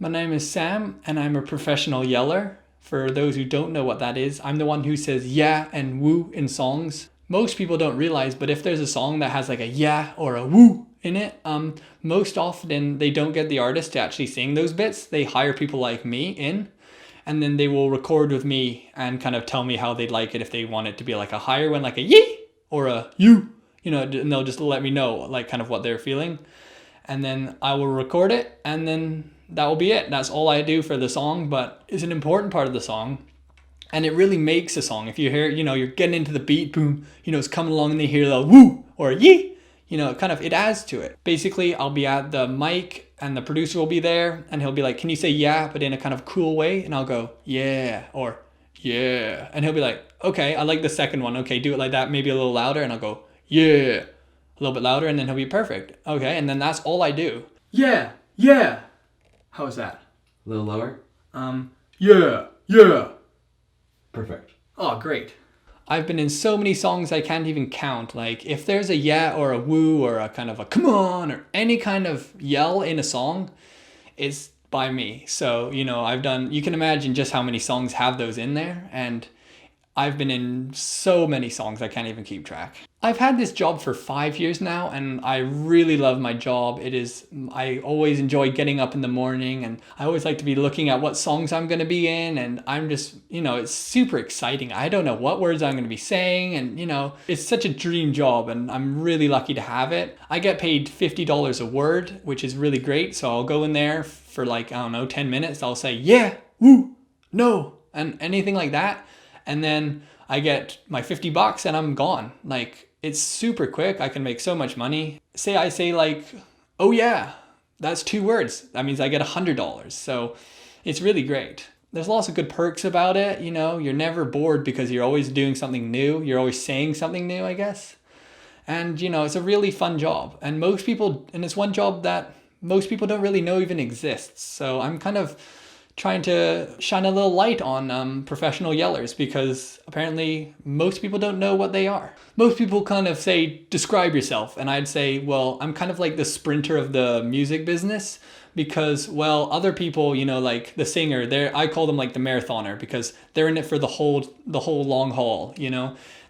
My name is Sam, and I'm a professional yeller. For those who don't know what that is, I'm the one who says yeah and woo in songs. Most people don't realize, but if there's a song that has like a yeah or a woo in it, most often they don't get the artist to actually sing those bits. They hire people like me in, and then they will record with me and kind of tell me how they'd like it, if they want it to be like a higher one, like a yee or a you, and they'll just let me know like kind of what they're feeling. And then I will record it, and then that will be it. That's all I do for the song, but it's an important part of the song. And it really makes a song. If you hear, you're getting into the beat, boom, it's coming along and they hear the woo or yee, it adds to it. Basically, I'll be at the mic and the producer will be there and he'll be like, can you say yeah, but in a kind of cool way? And I'll go, yeah, or yeah. And he'll be like, okay, I like the second one. Okay, do it like that, maybe a little louder. And I'll go, yeah, a little bit louder, and then he'll be perfect. Okay, and then that's all I do. Yeah, yeah. How is that? A little lower? Yeah, yeah. Perfect. Oh, great. I've been in so many songs I can't even count. Like, if there's a yeah or a woo or a kind of a come on or any kind of yell in a song, it's by me. So, you can imagine just how many songs have those in there, and I've been in so many songs I can't even keep track. I've had this job for 5 years now, and I really love my job. I always enjoy getting up in the morning, and I always like to be looking at what songs I'm going to be in, and I'm just, it's super exciting. I don't know what words I'm going to be saying, and it's such a dream job, and I'm really lucky to have it. I get paid $50 a word, which is really great. So I'll go in there for 10 minutes. I'll say, yeah, woo, no, and anything like that. And then I get my $50 and I'm gone. It's super quick. I can make so much money. Say I say oh yeah, that's 2 words. That means I get $100. So it's really great. There's lots of good perks about it. You're never bored because you're always doing something new. You're always saying something new, I guess. And it's a really fun job. And it's one job that most people don't really know even exists. So I'm kind of trying to shine a little light on professional yellers, because apparently most people don't know what they are. Most people kind of say, describe yourself. And I'd say, well, I'm kind of like the sprinter of the music business, because, well, other people, like the singer, I call them like the marathoner, because they're in it for the whole long haul,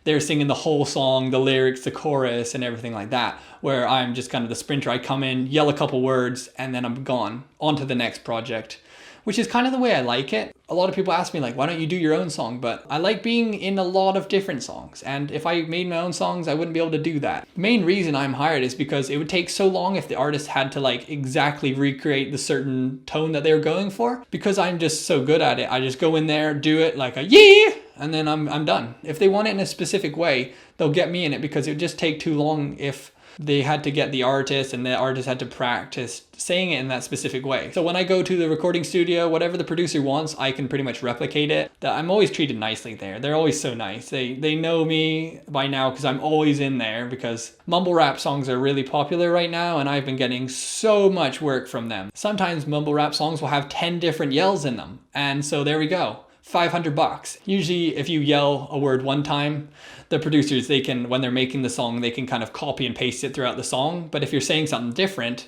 They're singing the whole song, the lyrics, the chorus, and everything like that, where I'm just kind of the sprinter. I come in, yell a couple words, and then I'm gone, on to the next project, which is kind of the way I like it. A lot of people ask me, why don't you do your own song? But I like being in a lot of different songs. And if I made my own songs, I wouldn't be able to do that. The main reason I'm hired is because it would take so long if the artist had to exactly recreate the certain tone that they were going for. Because I'm just so good at it, I just go in there, do it like a yeah, and then I'm done. If they want it in a specific way, they'll get me in it, because it would just take too long if they had to get the artist and the artist had to practice saying it in that specific way. So when I go to the recording studio, whatever the producer wants, I can pretty much replicate it. I'm always treated nicely there. They're always so nice. They know me by now because I'm always in there, because mumble rap songs are really popular right now, and I've been getting so much work from them. Sometimes mumble rap songs will have 10 different yells in them. And so there we go. $500. Usually if you yell a word one time, the producers, when they're making the song, they can kind of copy and paste it throughout the song. But if you're saying something different,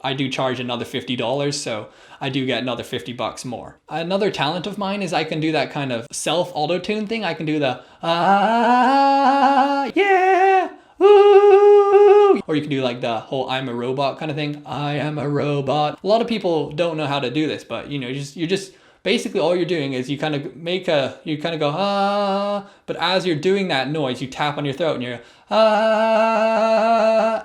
I do charge another $50. So I do get another $50 more. Another talent of mine is I can do that kind of self auto-tune thing. I can do the yeah, ooh. Or you can do the whole I'm a robot kind of thing. I am a robot. A lot of people don't know how to do this, but you're just basically all you're doing is you kind of go ah, but as you're doing that noise, you tap on your throat and you're ah,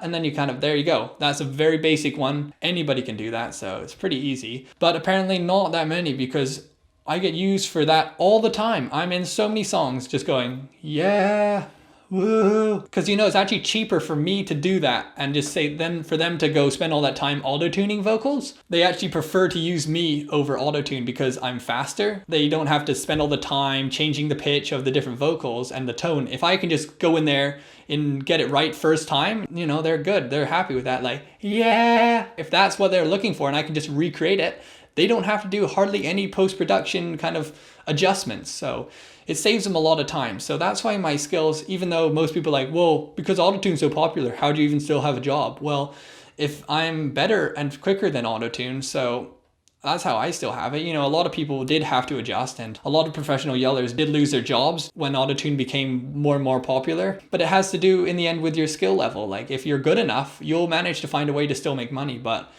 and then there you go. That's a very basic one. Anybody can do that, so it's pretty easy. But apparently not that many, because I get used for that all the time. I'm in so many songs just going, yeah, woo. Because it's actually cheaper for me to do that and just say, then for them to go spend all that time auto-tuning vocals. They actually prefer to use me over auto-tune because I'm faster. They don't have to spend all the time changing the pitch of the different vocals and the tone. If I can just go in there and get it right first time, they're good. They're happy with that. Yeah, if that's what they're looking for and I can just recreate it, they don't have to do hardly any post-production kind of adjustments. So it saves them a lot of time. So that's why my skills, even though most people are like, well, because autotune's so popular, how do you even still have a job? Well, if I'm better and quicker than autotune, so That's how I still have it. You know, a lot of people did have to adjust, and a lot of professional yellers did lose their jobs when autotune became more and more popular. But it has to do in the end with your skill level. Like if you're good enough, you'll manage to find a way to still make money. But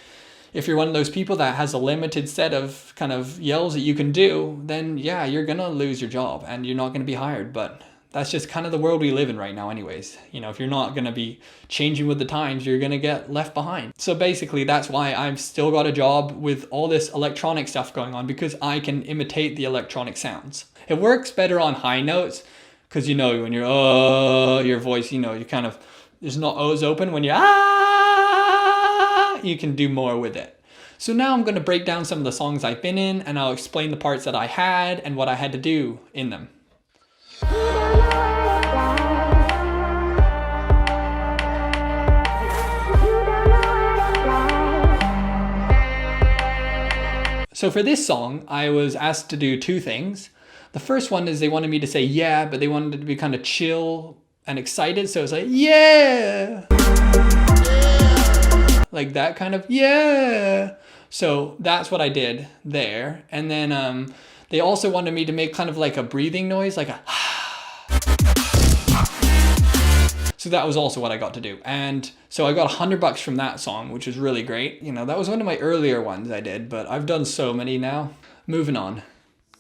if you're one of those people that has a limited set of kind of yells that you can do, then yeah, you're gonna lose your job and you're not gonna be hired. But that's just kind of the world we live in right now anyways. You know, if you're not going to be changing with the times, you're going to get left behind. So basically that's why I've still got a job with all this electronic stuff going on, because I can imitate the electronic sounds. It works better on high notes because, you know, when you're your voice, you know, you kind of, there's not O's open. When you're you can do more with it. So now I'm going to break down some of the songs I've been in, and I'll explain the parts that I had and what I had to do in them. So for this song, I was asked to do two things. The first one is they wanted me to say yeah, but they wanted it to be kind of chill and excited. So it's like, yeah, like that kind of, yeah. So that's what I did there. And then they also wanted me to make kind of like a breathing noise, like a so that was also what I got to do. And so I got $100 from that song, which was really great. You know, that was one of my earlier ones I did, but I've done so many now. Moving on.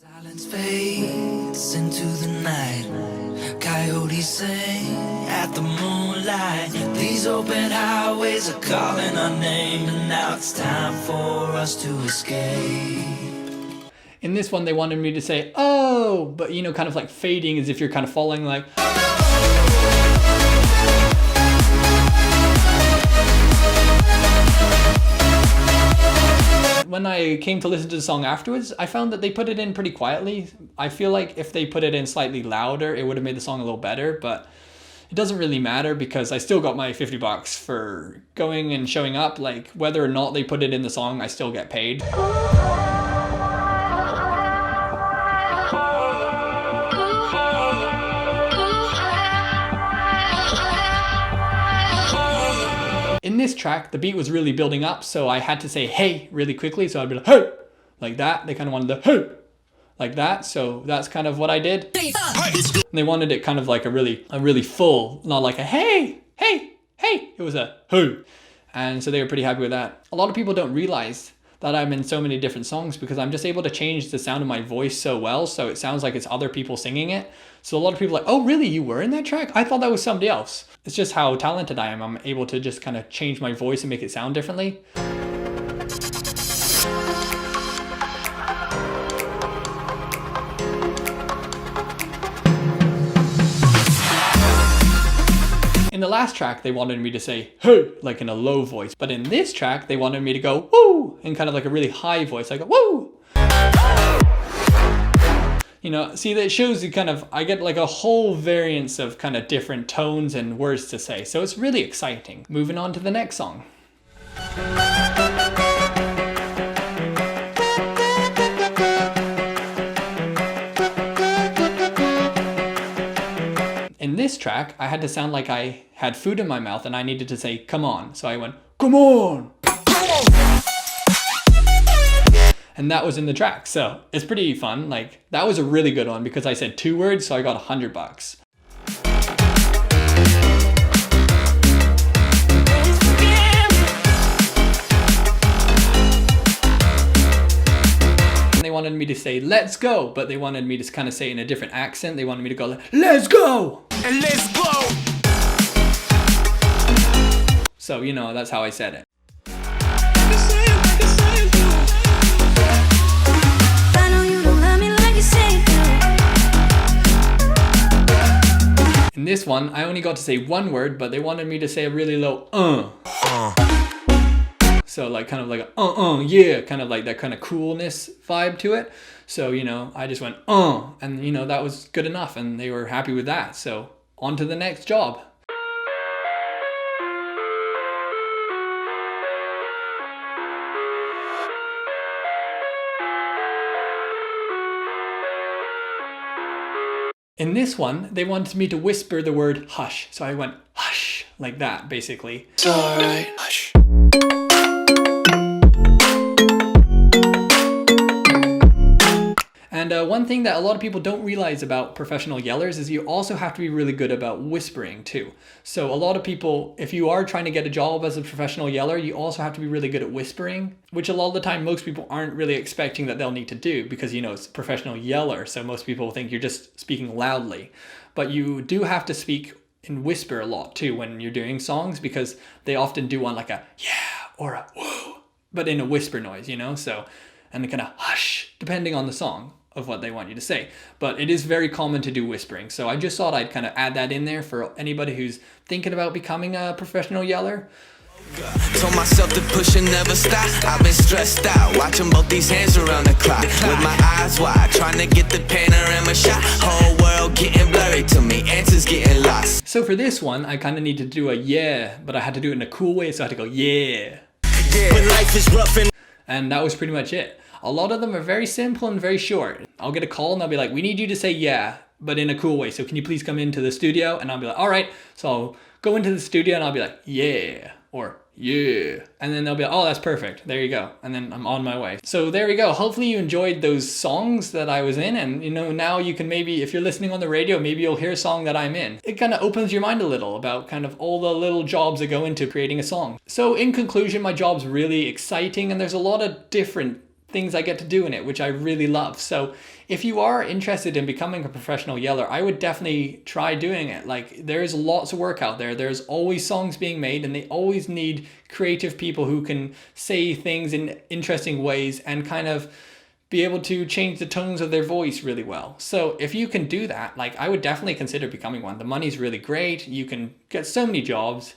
Silence fades into the night. Coyotes sing at the moonlight. These open highways are calling our name, and now it's time for us to escape. In this one, they wanted me to say, oh, but you know, kind of like fading as if you're kind of falling, like, when I came to listen to the song afterwards, I found that they put it in pretty quietly. I feel like if they put it in slightly louder, it would have made the song a little better, but it doesn't really matter because I still got my $50 for going and showing up. Like whether or not they put it in the song, I still get paid. In this track, the beat was really building up, so I had to say hey really quickly. So I'd be like, hey, like that. They kind of wanted the hey, like that. So that's kind of what I did. And they wanted it kind of like a really full, not like a hey, hey, hey. It was a hey. And so they were pretty happy with that. A lot of people don't realize that I'm in so many different songs because I'm just able to change the sound of my voice so well, so it sounds like it's other people singing it. So a lot of people are like, oh really, you were in that track? I thought that was somebody else. It's just how talented I am. I'm able to just kind of change my voice and make it sound differently. In the last track, they wanted me to say, hey, like in a low voice. But in this track, they wanted me to go, woo, in kind of like a really high voice. I go, woo. You know, see, that shows you kind of, I get like a whole variance of kind of different tones and words to say. So it's really exciting. Moving on to the next song. In this track, I had to sound like I had food in my mouth and I needed to say, come on. So I went, come on. And that was in the track. So it's pretty fun. Like that was a really good one because I said 2 words. So I got $100. And they wanted me to say, let's go. But they wanted me to kind of say it in a different accent. They wanted me to go, let's go. And let's go. So, you know, that's how I said it. In this one, I only got to say 1 word, but they wanted me to say a really low So like kind of like a yeah, kind of like that kind of coolness vibe to it. So, you know, I just went and you know, that was good enough and they were happy with that. So on to the next job. In this one, they wanted me to whisper the word hush. So I went hush, like that, basically. It's alright, hush. And one thing that a lot of people don't realize about professional yellers is you also have to be really good about whispering too. So a lot of people, if you are trying to get a job as a professional yeller, you also have to be really good at whispering, which a lot of the time most people aren't really expecting that they'll need to do because, it's a professional yeller. So most people think you're just speaking loudly, but you do have to speak in whisper a lot too when you're doing songs, because they often do want like a yeah or a whoa, but in a whisper noise, so, and kind of hush, depending on the song of what they want you to say. But it is very common to do whispering. So I just thought I'd kind of add that in there for anybody who's thinking about becoming a professional yeller. Told myself to push and never stop. I've been stressed out, watching both these hands around the clock. With my eyes wide, trying to get the panorama shot. Whole world getting blurry to me, answers getting lost. So for this one, I kind of need to do a yeah, but I had to do it in a cool way, so I had to go yeah. When life is rough and that was pretty much it. A lot of them are very simple and very short. I'll get a call and they'll be like, we need you to say yeah, but in a cool way. So can you please come into the studio? And I'll be like, all right. So I'll go into the studio and I'll be like, yeah, or yeah. And then they'll be like, oh, that's perfect. There you go. And then I'm on my way. So there we go. Hopefully you enjoyed those songs that I was in. And now you can maybe, if you're listening on the radio, maybe you'll hear a song that I'm in. It kind of opens your mind a little about kind of all the little jobs that go into creating a song. So in conclusion, my job's really exciting and there's a lot of different things I get to do in it, which I really love. So if you are interested in becoming a professional yeller, I would definitely try doing it. Like, there's lots of work out there. There's always songs being made and they always need creative people who can say things in interesting ways and kind of be able to change the tones of their voice really well. So if you can do that, like, I would definitely consider becoming one. The money's really great. You can get so many jobs.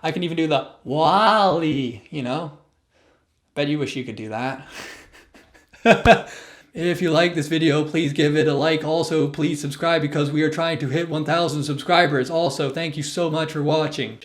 I can even do the Wally, Bet you wish you could do that. If you like this video, please give it a like. Also, please subscribe because we are trying to hit 1,000 subscribers. Also, thank you so much for watching.